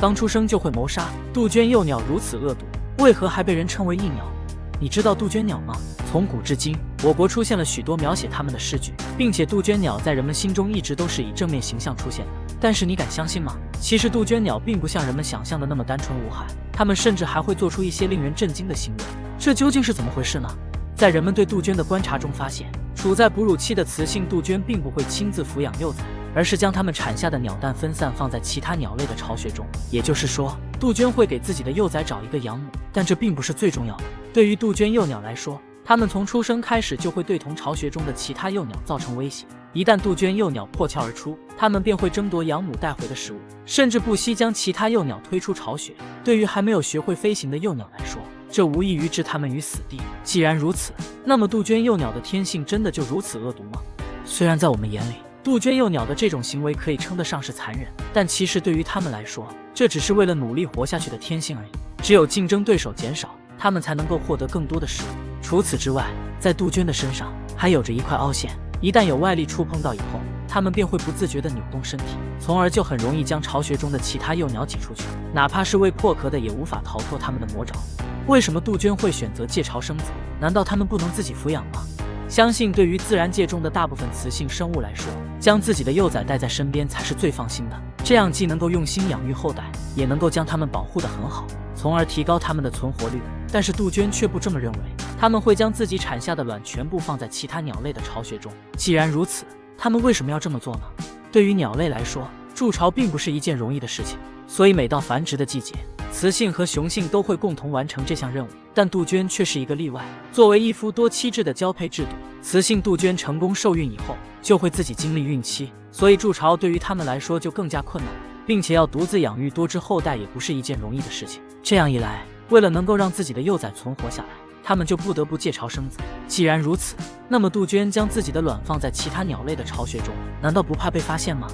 刚出生就会谋杀。杜鹃幼鸟如此恶毒，为何还被人称为异鸟？你知道杜鹃鸟吗？从古至今，我国出现了许多描写它们的诗句，并且杜鹃鸟在人们心中一直都是以正面形象出现的。但是你敢相信吗？其实杜鹃鸟并不像人们想象的那么单纯无害，它们甚至还会做出一些令人震惊的行为。这究竟是怎么回事呢？在人们对杜鹃的观察中发现，处在哺乳期的雌性杜鹃并不会亲自抚养幼崽，而是将它们产下的鸟蛋分散放在其他鸟类的巢穴中。也就是说，杜鹃会给自己的幼崽找一个养母，但这并不是最重要的。对于杜鹃幼鸟来说，它们从出生开始就会对同巢穴中的其他幼鸟造成威胁。一旦杜鹃幼鸟破壳而出，它们便会争夺养母带回的食物，甚至不惜将其他幼鸟推出巢穴。对于还没有学会飞行的幼鸟来说，这无异于置它们于死地。既然如此，那么杜鹃幼鸟的天性真的就如此恶毒吗？虽然在我们眼里，杜鹃幼鸟的这种行为可以称得上是残忍，但其实对于它们来说，这只是为了努力活下去的天性而已。只有竞争对手减少，它们才能够获得更多的食物。除此之外，在杜鹃的身上还有着一块凹陷，一旦有外力触碰到以后，它们便会不自觉地扭动身体，从而就很容易将巢穴中的其他幼鸟挤出去，哪怕是未破壳的也无法逃脱它们的魔爪。为什么杜鹃会选择借巢生子？难道它们不能自己抚养吗？相信对于自然界中的大部分雌性生物来说，将自己的幼崽带在身边才是最放心的，这样既能够用心养育后代，也能够将它们保护得很好，从而提高它们的存活率。但是杜鹃却不这么认为，它们会将自己产下的卵全部放在其他鸟类的巢穴中。既然如此，它们为什么要这么做呢？对于鸟类来说，筑巢并不是一件容易的事情，所以每到繁殖的季节，雌性和雄性都会共同完成这项任务，但杜鹃却是一个例外。作为一夫多妻制的交配制度，雌性杜鹃成功受孕以后，就会自己经历孕期，所以筑巢对于它们来说就更加困难，并且要独自养育多只后代也不是一件容易的事情。这样一来，为了能够让自己的幼崽存活下来，它们就不得不借巢生子。既然如此，那么杜鹃将自己的卵放在其他鸟类的巢穴中，难道不怕被发现吗？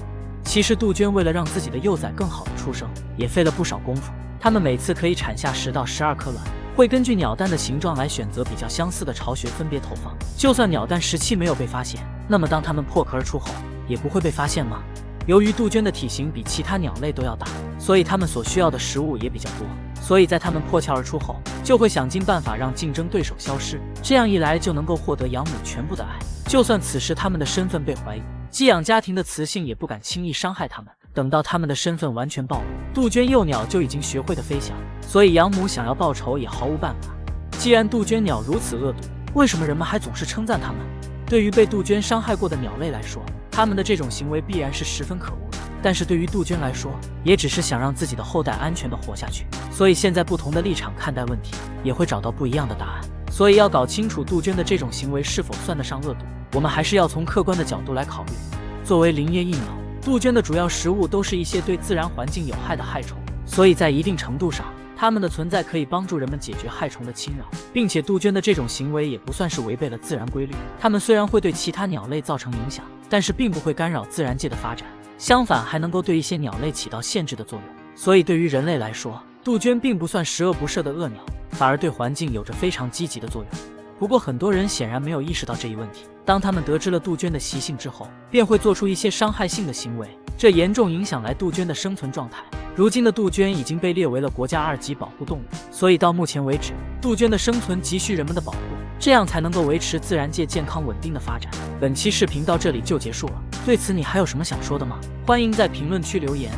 其实杜鹃为了让自己的幼崽更好的出生，也费了不少功夫。它们每次可以产下10到12颗卵，会根据鸟蛋的形状来选择比较相似的巢穴分别投放。就算鸟蛋时期没有被发现，那么当它们破壳而出后，也不会被发现吗？由于杜鹃的体型比其他鸟类都要大，所以它们所需要的食物也比较多，所以在它们破壳而出后，就会想尽办法让竞争对手消失，这样一来就能够获得养母全部的爱。就算此时它们的身份被怀疑，寄养家庭的雌性也不敢轻易伤害它们。等到它们的身份完全暴露，杜鹃幼鸟就已经学会了飞翔，所以养母想要报仇也毫无办法。既然杜鹃鸟如此恶毒，为什么人们还总是称赞它们？对于被杜鹃伤害过的鸟类来说，它们的这种行为必然是十分可恶的，但是对于杜鹃来说，也只是想让自己的后代安全地活下去。所以现在不同的立场看待问题，也会找到不一样的答案。所以要搞清楚杜鹃的这种行为是否算得上恶毒，我们还是要从客观的角度来考虑。作为林业异鸟，杜鹃的主要食物都是一些对自然环境有害的害虫，所以在一定程度上，它们的存在可以帮助人们解决害虫的侵扰，并且杜鹃的这种行为也不算是违背了自然规律。它们虽然会对其他鸟类造成影响，但是并不会干扰自然界的发展，相反还能够对一些鸟类起到限制的作用。所以对于人类来说，杜鹃并不算十恶不赦的恶鸟，反而对环境有着非常积极的作用。不过很多人显然没有意识到这一问题，当他们得知了杜鹃的习性之后，便会做出一些伤害性的行为，这严重影响了杜鹃的生存状态。如今的杜鹃已经被列为了国家2级保护动物，所以到目前为止，杜鹃的生存急需人们的保护，这样才能够维持自然界健康稳定的发展。本期视频到这里就结束了，对此你还有什么想说的吗？欢迎在评论区留言。